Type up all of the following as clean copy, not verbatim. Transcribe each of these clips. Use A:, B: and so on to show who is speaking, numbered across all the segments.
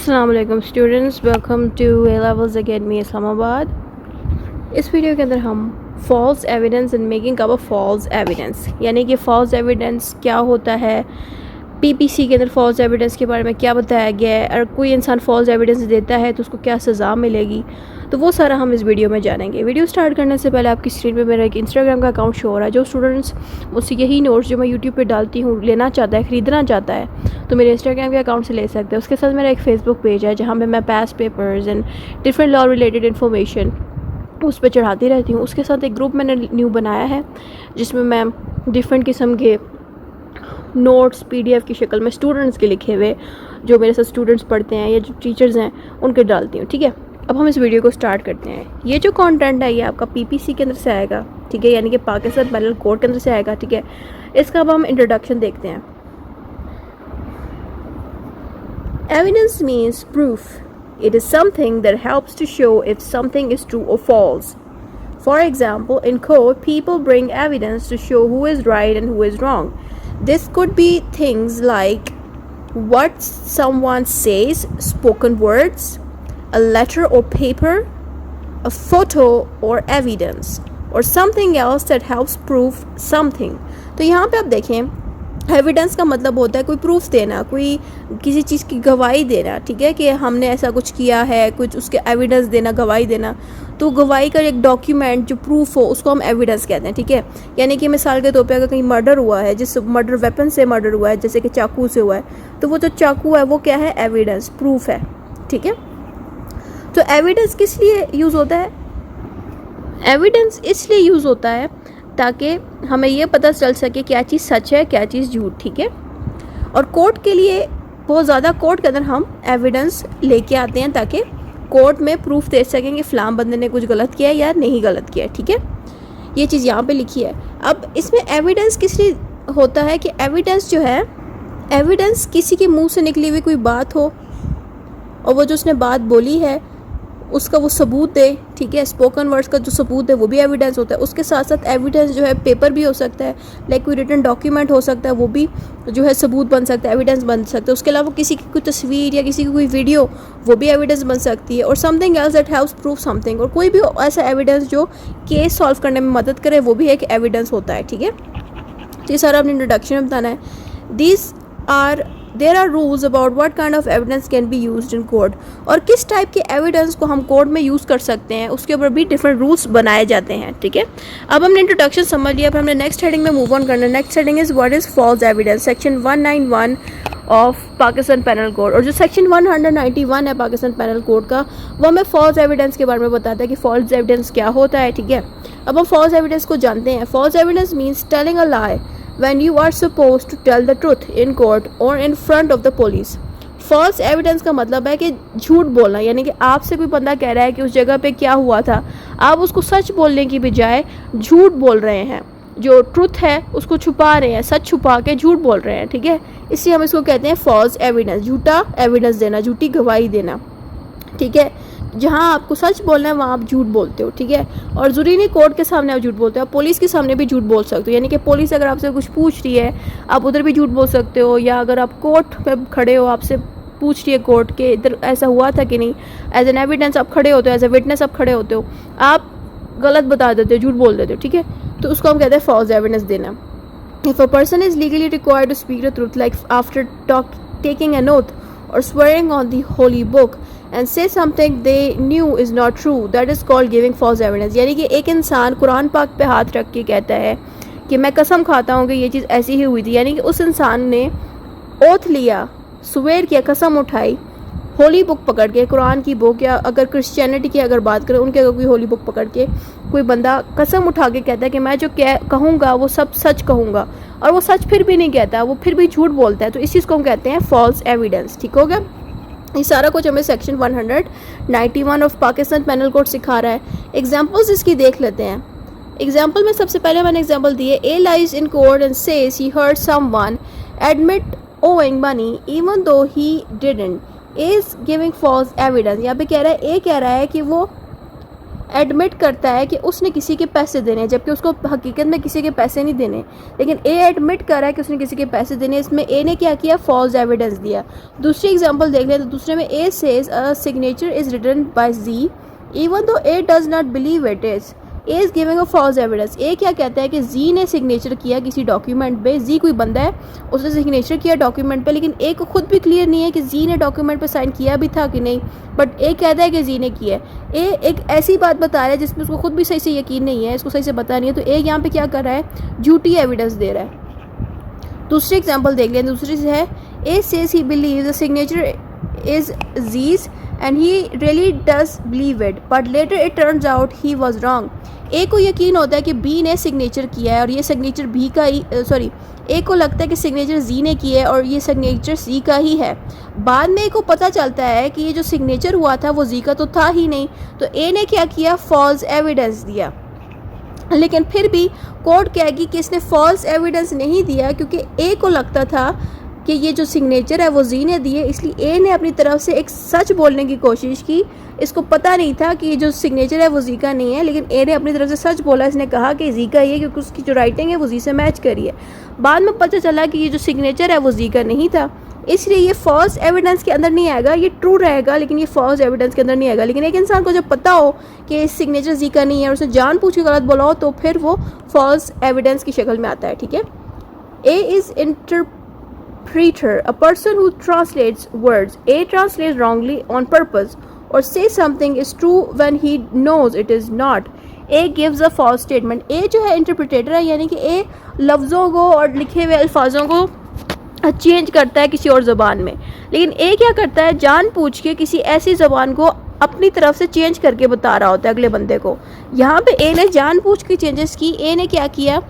A: अस्सलाम students, welcome to A levels academy Islamabad. इस video के अंदर हम false evidence and making up a false evidence यानी कि फॉल्स एविडेंस क्या होता है, पीपीसी के अंदर फॉल्स एविडेंस के बारे में क्या बताया गया है, और कोई इंसान फॉल्स एविडेंस देता है तो उसको क्या सज़ा मिलेगी, तो वो सारा हम इस वीडियो में जानेंगे। वीडियो स्टार्ट करने से पहले आपकी स्क्रीन पे मेरा एक इंस्टाग्राम का अकाउंट शो हो रहा है। जो स्टूडेंट्स मुझसे यही नोट्स जो मैं यूट्यूब पे डालती हूँ लेना चाहता है, ख़रीदना चाहता है, तो मेरे इंस्टाग्राम के अकाउंट से ले सकते हैं। उसके साथ मेरा एक फेसबुक पेज है जहाँ पे मैं past papers and different law related information उस पर चढ़ाती रहती हूँ। उसके साथ एक ग्रुप मैंने न्यू बनाया है जिसमें मैं डिफरेंट किस्म के नोट्स पीडीएफ की शक्ल में स्टूडेंट्स के लिखे हुए, जो मेरे साथ स्टूडेंट्स पढ़ते हैं या जो टीचर्स हैं, उनके डालती हूँ। ठीक है, अब हम इस वीडियो को स्टार्ट करते हैं। ये जो कंटेंट है ये आपका पीपीसी के अंदर से आएगा, ठीक है, यानी कि पाकिस्तान पैनल कोड के अंदर से आएगा। ठीक है, इसका अब हम इंट्रोडक्शन देखते हैं। Evidence means proof. It is something that helps to show if something is true or false. For example, in court, people bring evidence to show who is right and who is wrong. This could be things like what someone says, spoken words, a letter or paper, a photo or evidence, or something else that helps prove something. तो यहाँ पे आप देखें, evidence का मतलब होता है कोई प्रूफ देना, कोई किसी चीज़ की गवाही देना। ठीक है, कि हमने ऐसा कुछ किया है, कुछ उसके एविडेंस देना, गवाही देना। तो गवाही का एक डॉक्यूमेंट जो प्रूफ हो उसको हम एविडेंस कहते हैं। ठीक है, यानी कि मिसाल के तौर पे अगर कहीं मर्डर हुआ है, जिस मर्डर वेपन से मर्डर हुआ है, जैसे कि चाकू से हुआ है, तो वो जो चाकू है वो क्या है, एविडेंस, प्रूफ है। ठीक है, तो एविडेंस किस लिए यूज़ होता है? एविडेंस इसलिए यूज़ होता है ताकि हमें ये पता चल सके क्या चीज़ सच है, क्या चीज़ झूठ। ठीक है, और कोर्ट के लिए बहुत ज़्यादा कोर्ट के अंदर हम एविडेंस लेके आते हैं ताकि कोर्ट में प्रूफ दे सकें कि फ़लाँ बंदे ने कुछ गलत किया है या नहीं गलत किया है। ठीक है, ये चीज़ यहाँ पे लिखी है। अब इसमें एविडेंस किस लिए होता है कि एविडेंस जो है, एविडेंस किसी के मुँह से निकली हुई कोई बात हो और वो जो उसने बात बोली है उसका वो सबूत दे। ठीक है, स्पोकन वर्ड्स का जो सबूत है वो भी एविडेंस होता है। उसके साथ साथ एविडेंस जो है पेपर भी हो सकता है, लाइक कोई रिटन डॉक्यूमेंट हो सकता है, वो भी जो है सबूत बन सकता है, एविडेंस बन सकता है। उसके अलावा किसी की कोई तस्वीर या किसी की कोई वीडियो, वो भी एविडेंस बन सकती है। और something else that helps prove something, और कोई भी ऐसा एविडेंस जो केस सॉल्व करने में मदद करे, वो भी एक एविडेंस होता है। ठीक है, तो ये सारा अपने इंट्रोडक्शन में बताना है। There are rules about what kind of evidence can be used in court, और किस टाइप के एविडेंस को हम कोर्ट में यूज़ कर सकते हैं, उसके ऊपर भी डिफरेंट रूल्स बनाए जाते हैं। ठीक है, अब हमने इंट्रोडक्शन समझ लिया, अब हमने नेक्स्ट हेडिंग में मूव ऑन करना है। Next heading is what is false evidence, section 191 of Pakistan penal code. और जो सेक्शन 191 है पाकिस्तान पैनल कोड का, वो हमें फॉल्स एविडेंस के बारे में बताता है कि फॉल्स एविडेंस क्या होता है। ठीक है, अब हम फॉल्स एविडेंस को जानते हैं। False evidence means telling a lie when you are supposed to tell the truth in court or in front of the police. False evidence का मतलब है कि झूठ बोलना, यानी कि आपसे कोई बंदा कह रहा है कि उस जगह पे क्या हुआ था, आप उसको सच बोलने की बजाय झूठ बोल रहे हैं, जो ट्रुथ है उसको छुपा रहे हैं, सच छुपा के झूठ बोल रहे हैं। ठीक है, इसलिए हम इसको कहते हैं फॉल्स एविडेंस, झूठा एविडेंस देना, झूठी गवाही देना। ठीक है, जहाँ आपको सच बोलना है वहाँ आप झूठ बोलते हो। ठीक है, और ज़रूरी नहीं कोर्ट के सामने आप झूठ बोलते हो, आप पुलिस के सामने भी झूठ बोल सकते हो, यानी कि पुलिस अगर आपसे कुछ पूछ रही है आप उधर भी झूठ बोल सकते हो, या अगर आप कोर्ट में खड़े हो, आपसे पूछ रही है कोर्ट के इधर ऐसा हुआ था कि नहीं, एज एन एविडेंस आप खड़े होते हो, एज ए विटनेस आप खड़े होते हो, आप गलत बता देते हो, झूठ बोल देते हो। ठीक है, तो उसको हम कहते हैं फॉल्स एविडेंस देना। If a person is legally required to speak the truth, like after taking an oath or swearing on the holy book and say something they knew is not true, that is called giving false evidence। यानी कि एक इंसान कुरान पाक पे हाथ रख के कहता है कि मैं कसम खाता हूँ कि ये चीज़ ऐसी ही हुई थी, यानी कि उस इंसान ने ओथ लिया, स्वेर किया, कसम उठाई, होली बुक पकड़ के, कुरान की बुक, या अगर क्रिश्चियनिटी की अगर बात करें, उनके अगर कोई होली बुक पकड़ के कोई बंदा कसम उठा के कहता है कि मैं जो कहूँगा वो सब सच कहूँगा, और वो सच फिर भी नहीं कहता, वो फिर भी झूठ बोलता है, तो इस चीज़ को हम कहते हैं फॉल्स एविडेंस। ठीक हो गया, ये सारा कुछ हमें section 191 of Pakistan penal code सिखा रहा है। एग्जाम्पल्स इसकी देख लेते हैं। एग्जाम्पल में सबसे पहले मैंने एग्जाम्पल दिए, A lies in court and says he heard someone admit owing money even though he didn't, is giving false evidence. यहाँ पे कह रहा है, ए कह रहा है कि वो एडमिट करता है कि उसने किसी के पैसे देने हैं, जबकि उसको हकीकत में किसी के पैसे नहीं देने, लेकिन ए एडमिट कर रहा है कि उसने किसी के पैसे देने। इसमें ए ने क्या किया, फॉल्स एविडेंस दिया। दूसरी एग्जांपल देख लें तो दूसरे में A says a signature is written by G even though A does not believe it is. A is giving a false evidence. A क्या कहता है कि जी ने सिग्नेचर किया किसी डॉक्यूमेंट पे, जी कोई बंदा है उसने सिग्नेचर किया डॉक्यूमेंट पे, लेकिन ए को खुद भी क्लियर नहीं है कि जी ने डॉक्यूमेंट पे साइन किया भी था कि नहीं, बट ए कहता है कि जी ने किया है। ए एक ऐसी बात बता रहा है जिसमें उसको खुद भी सही से यकीन नहीं है, इसको सही से पता नहीं है, तो ए यहाँ पे क्या कर रहा है, झूठी एविडेंस दे रहा है। दूसरी एग्जाम्पल देख लें, दूसरी से है A says he believe the signature is G's and he really does believe it but later it turns out he was wrong। ए को यकीन होता है कि बी ने सिग्नेचर किया है और ये सिग्नेचर बी का ही ए को लगता है कि सिग्नेचर जी ने किया है और ये सिग्नेचर सी का ही है। बाद में ए को पता चलता है कि ये जो सिग्नेचर हुआ था वो जी का तो था ही नहीं, तो ए ने क्या किया, फॉल्स एविडेंस दिया। लेकिन फिर भी कोर्ट कहेगी कि इसने फॉल्स एविडेंस नहीं दिया क्योंकि ए को लगता था कि ये जो सिग्नेचर है वो जी ने दिए, इसलिए ए ने अपनी तरफ से एक सच बोलने की कोशिश की। इसको पता नहीं था कि ये जो सिग्नेचर है वो जी का नहीं है, लेकिन ए ने अपनी तरफ से सच बोला। इसने कहा कि जी का ही है क्योंकि उसकी जो राइटिंग है वो जी से मैच करी है। बाद में पता चला कि ये जो सिग्नेचर है वो जी का नहीं था, इसलिए ये फॉल्स एविडेंस के अंदर नहीं आएगा, ये ट्रू रहेगा लेकिन ये फॉल्स एविडेंस के अंदर नहीं आएगा। लेकिन एक इंसान को जब पता हो कि सिग्नेचर जी का नहीं है और उसने जानबूझ के गलत बोला हो तो फिर वो फॉल्स एविडेंस की शक्ल में आता है। ठीक है, A is interpreter, a person who translates words. A translates wrongly on purpose or says something is true when he knows it is not. A gives a false statement. A जो है interpreter है, यानी कि ए लफ्ज़ों को और लिखे हुए अल्फाजों को चेंज करता है किसी और ज़बान में, लेकिन ए क्या करता है, जान पूछ के किसी ऐसी ज़बान को अपनी तरफ से चेंज करके बता रहा होता है अगले बंदे को। यहाँ पे ए ने जान पूछ के चेंजेस की। ए ने क्या किया,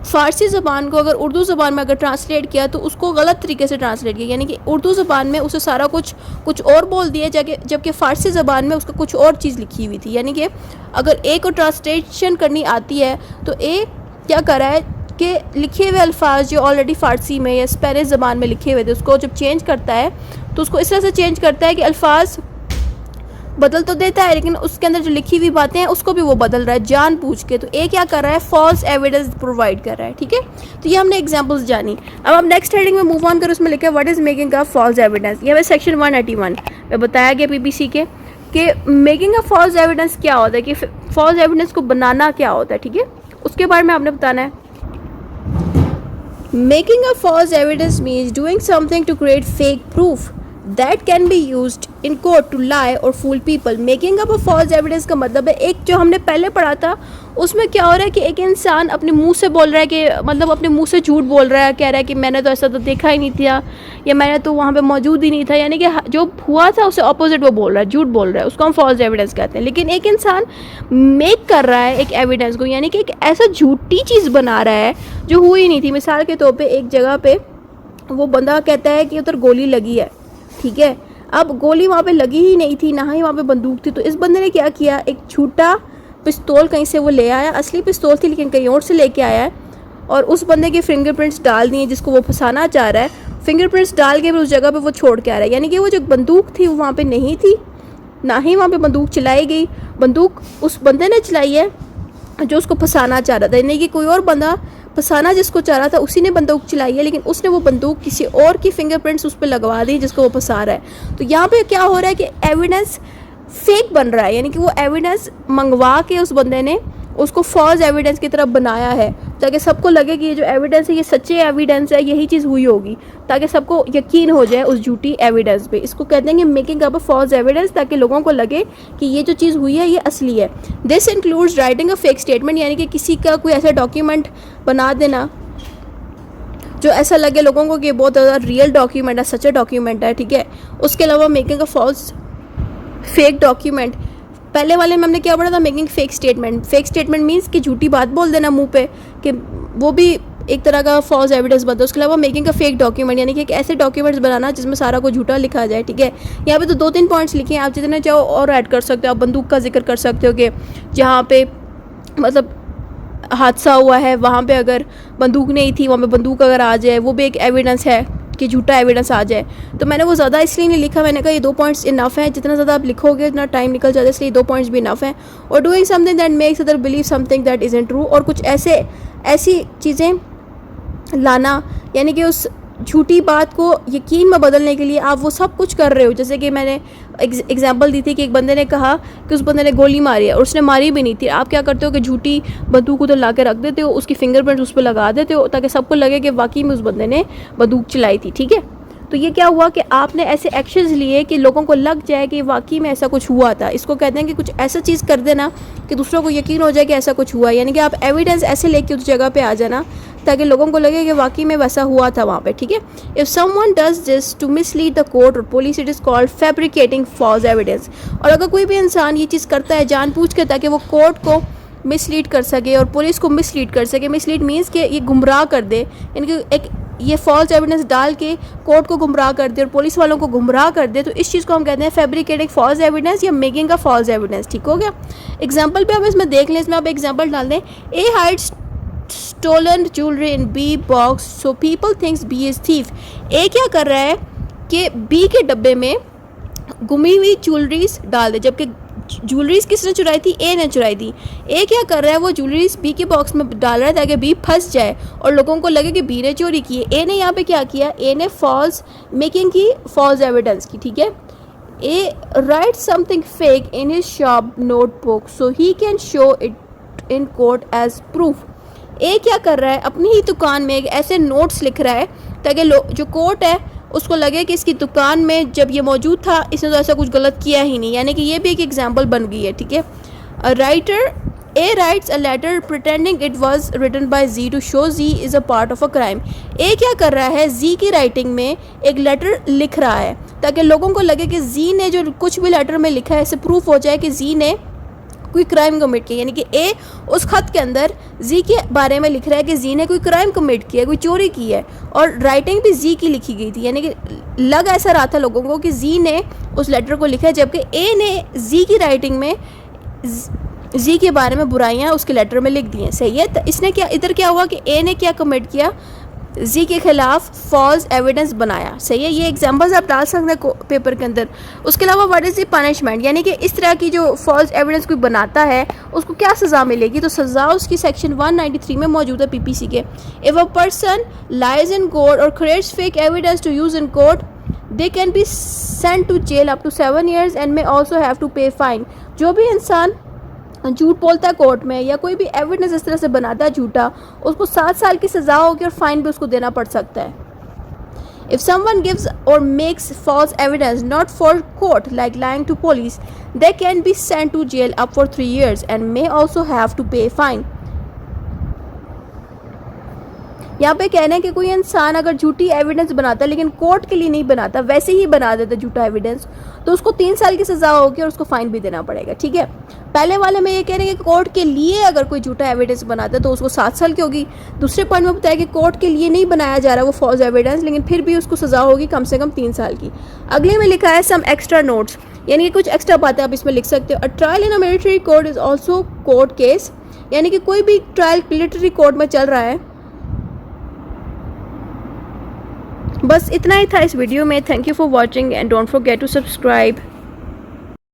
A: फ़ारसी ज़बान को अगर उर्दू ज़बान में अगर ट्रांसलेट किया तो उसको गलत तरीके से ट्रांसलेट किया, यानी कि उर्दू ज़बान में उसे सारा कुछ और बोल दिया जबकि फ़ारसी ज़बान में उसका कुछ और चीज़ लिखी हुई थी। यानी कि अगर ए को ट्रांसलेशन करनी आती है तो ए क्या कर रहा है कि लिखे हुए अल्फाज जो ऑलरेडी फ़ारसी में या स्पेनिश ज़बान में लिखे हुए थे उसको जब चेंज करता है तो उसको इस तरह से चेंज करता है कि अल्फाज बदल तो देता है लेकिन उसके अंदर जो लिखी हुई बातें हैं उसको भी वो बदल रहा है जानबूझ के। तो ए क्या कर रहा है, फॉल्स एविडेंस प्रोवाइड कर रहा है। ठीक है, तो ये हमने एग्जांपल्स जानी। अब हम नेक्स्ट हेडिंग में मूव ऑन कर, उसमें लिखा है what is making a false evidence. ये हमें सेक्शन 181 में बताया गया पीपीसी के कि मेकिंग अ फॉल्स एविडेंस क्या होता है, कि फॉल्स एविडेंस को बनाना क्या होता है। ठीक है, उसके बारे में आपने बताना है। Making a false evidence means doing something to create fake proof that can be used in court to lie or fool people। Making up a false evidence का मतलब है, एक जो हमने पहले पढ़ा था उसमें क्या हो रहा है कि एक इंसान अपने मुंह से बोल रहा है कि मतलब अपने मुंह से झूठ बोल रहा है, कह रहा है कि मैंने तो ऐसा तो देखा ही नहीं था या मैंने तो वहाँ पे मौजूद ही नहीं था, यानी कि जो हुआ था उससे ऑपोजिट वो बोल रहा है, झूठ बोल रहा है, उसको हम फॉल्स एविडेंस कहते हैं। लेकिन एक इंसान मेक कर रहा है एक एविडेंस को, यानी कि एक ऐसा झूठी चीज़ बना रहा है जो हुई नहीं थी। मिसाल के तौर पर एक जगह पर वो बंदा कहता है कि उधर गोली लगी है, ठीक है, अब गोली वहाँ पे लगी ही नहीं थी, ना ही वहाँ पे बंदूक थी, तो इस बंदे ने क्या किया, एक झूठा पिस्तौल कहीं से वो ले आया, असली पिस्तौल थी लेकिन कहीं और से लेके आया है और उस बंदे के फिंगरप्रिंट्स डाल दिए जिसको वो फंसाना चाह रहा है। फिंगरप्रिंट्स डाल के फिर उस जगह पे वो छोड़ के आ रहा है, यानी कि वो जो बंदूक थी वो वहाँ पे नहीं थी, ना ही वहाँ पे बंदूक चलाई गई, बंदूक उस बंदे ने चलाई है जो उसको फंसाना चाह रहा था, यानी कि कोई और बंदा फंसाना जिसको चाह रहा था उसी ने बंदूक चलाई है, लेकिन उसने वो बंदूक किसी और की फिंगरप्रिंट्स उस पर लगवा दी जिसको वो फंसा रहा है। तो यहाँ पे क्या हो रहा है कि एविडेंस फेक बन रहा है, यानी कि वो एविडेंस मंगवा के उस बंदे ने उसको फॉल्स एविडेंस की तरफ बनाया है ताकि सबको लगे कि ये जो एविडेंस है ये सच्चे एविडेंस है, यही चीज़ हुई होगी, ताकि सबको यकीन हो जाए उस झूठी एविडेंस पे। इसको कहते हैं कि making up a false evidence, ताकि लोगों को लगे कि ये जो चीज़ हुई है ये असली है। This includes writing a fake statement, यानी कि किसी का कोई ऐसा डॉक्यूमेंट बना देना जो ऐसा लगे लोगों को कि बहुत ज़्यादा रियल डॉक्यूमेंट है, सच्चा डॉक्यूमेंट है। ठीक है, उसके अलावा making a false fake document, पहले वाले में हमने क्या पढ़ा था, making fake statement. Fake statement means कि झूठी बात बोल देना मुंह पे, कि वो भी एक तरह का फॉल्स एविडेंस बनता है। उसके अलावा मेकिंग का फेक डॉक्यूमेंट, यानी कि एक ऐसे डॉक्यूमेंट्स बनाना जिसमें सारा कुछ झूठा लिखा जाए। ठीक है, यहाँ पे तो 2-3 पॉइंट्स लिखे हैं, आप जितने चाहो और ऐड कर सकते हो। आप बंदूक का जिक्र कर सकते हो कि जहाँ पे मतलब हादसा हुआ है वहाँ पे अगर बंदूक नहीं थी, वहाँ पे बंदूक अगर आ जाए वो भी एक एविडेंस है कि झूठा एविडेंस आ जाए। तो मैंने वो ज़्यादा इसलिए नहीं लिखा, मैंने कहा ये 2 पॉइंट्स इनफ है, जितना ज़्यादा आप लिखोगे उतना टाइम निकल जाता है, इसलिए 2 पॉइंट्स भी इनफ है। और doing something that makes other believe something that isn't true, और कुछ ऐसी चीज़ें लाना, यानी कि उस झूठी बात को यकीन में बदलने के लिए आप वो सब कुछ कर रहे हो। जैसे कि मैंने एग्जांपल दी थी कि एक बंदे ने कहा कि उस बंदे ने गोली मारी है और उसने मारी भी नहीं थी। आप क्या करते हो कि झूठी बंदूक उधर ला के रख देते हो, उसकी फिंगरप्रिंट्स उस पर लगा देते हो ताकि सबको लगे कि वाकई में उस बंदे ने बंदूक चलाई थी, ठीक है। तो ये क्या हुआ कि आपने ऐसे एक्शंस लिए कि लोगों को लग जाए कि वाकई में ऐसा कुछ हुआ था। इसको कहते हैं कि कुछ ऐसा चीज़ कर देना कि दूसरों को यकीन हो जाए कि ऐसा कुछ हुआ, यानी कि आप एविडेंस ऐसे लेके उस जगह पे आ जाना ताकि लोगों को लगे कि वाकई में वैसा हुआ था वहाँ पे, ठीक है। If someone does this to mislead the court और police, it is called fabricating false evidence. और अगर कोई भी इंसान ये चीज़ करता है जानबूझ के ताकि वो कोर्ट को मिसलीड कर सके और पुलिस को मिसलीड कर सके, मिसलीड मीन्स कि ये गुमराह कर दे, यानी कि एक ये फॉल्स एविडेंस डाल के कोर्ट को गुमराह कर दे और पुलिस वालों को गुमराह कर दे, तो इस चीज़ को हम कहते हैं फैब्रिकेटिंग फॉल्स एविडेंस या मेकिंग का फॉल्स एविडेंस, ठीक हो गया। एग्जाम्पल पे हम इसमें देख लें, इसमें आप एग्जाम्पल डाल दें, A hides stolen jewellery in B box so people thinks B is thief. A क्या कर रहा है कि बी के डब्बे में गुमी हुई ज्वेलरीज डाल दे, जबकि ज्वेलरीज किसने चुराई थी, ए ने चुराई थी। ए क्या कर रहा है, वो ज्वेलरीज बी के बॉक्स में डाल रहा है ताकि बी फंस जाए और लोगों को लगे कि बी ने चोरी की है। ए ने यहाँ पे क्या किया, ए ने फॉल्स मेकिंग की, फॉल्स एविडेंस की, ठीक है। A write something fake in his shop notebook so he can show it in court as proof. A क्या कर रहा है, अपनी ही दुकान में एक ऐसे नोट्स लिख रहा है ताकि जो कोर्ट है उसको लगे कि इसकी दुकान में जब ये मौजूद था इसने तो ऐसा कुछ गलत किया ही नहीं, यानी कि ये भी एक एग्जांपल बन गई है, ठीक है। Writer A writes a letter pretending it was written by G to show G is a part of a crime. A क्या कर रहा है, जी की राइटिंग में एक लेटर लिख रहा है ताकि लोगों को लगे कि जी ने जो कुछ भी लेटर में लिखा है ऐसे प्रूफ हो जाए कि जी ने कोई क्राइम कमिट किया, यानी कि ए उस खत के अंदर जी के बारे में लिख रहा है कि जी ने कोई क्राइम कमिट किया, कोई चोरी की है, और राइटिंग भी जी की लिखी गई थी, यानी कि लग ऐसा रहा था लोगों को कि जी ने उस लेटर को लिखा है, जबकि ए ने जी की राइटिंग में जी के बारे में बुराइयां उसके लेटर में लिख दी हैं, सही है। तो इसने क्या, इधर क्या हुआ कि ए ने क्या कमिट किया, जी के खिलाफ फॉल्स एविडेंस बनाया, सही है। ये एग्जांपल्स आप डाल सकते हैं पेपर के अंदर। उसके अलावा व्हाट इज़ द पनिशमेंट, यानी कि इस तरह की जो फॉल्स एविडेंस कोई बनाता है उसको क्या सज़ा मिलेगी, तो सज़ा उसकी सेक्शन 193 में मौजूद है पीपीसी के। If a person lies in court और creates fake evidence to use in court they can be sent to jail up to 7 years and may also have to pay fine. जो भी इंसान झूठ बोलता है कोर्ट में या कोई भी एविडेंस इस तरह से बनाता है झूठा, उसको 7 साल की सज़ा होगी और फाइन भी उसको देना पड़ सकता है। If someone gives or makes false evidence not for court like lying to police, they can be sent to jail up for 3 years and may also have to pay fine. यहाँ पे कहना है कि कोई इंसान अगर झूठी एविडेंस बनाता है लेकिन कोर्ट के लिए नहीं बनाता, वैसे ही बना देता झूठा एविडेंस, तो उसको 3 साल की सज़ा होगी और उसको फाइन भी देना पड़ेगा, ठीक है। पहले वाले में ये कह रहे हैं कि कोर्ट के लिए अगर कोई झूठा एविडेंस बनाता है तो उसको 7 साल की होगी। दूसरे पॉइंट में बताया कि कोर्ट के लिए नहीं बनाया जा रहा वो फॉल्स एविडेंस, लेकिन फिर भी उसको सज़ा होगी कम से कम 3 साल की। अगले में लिखा है सम एक्स्ट्रा नोट्स, यानी कि कुछ एक्स्ट्रा बातें आप इसमें लिख सकते हो। A trial in a military court is also court case, यानी कि कोई भी ट्रायल मिलिट्री कोर्ट में चल रहा है। बस इतना ही था इस वीडियो में। Thank you for watching and don't forget to subscribe.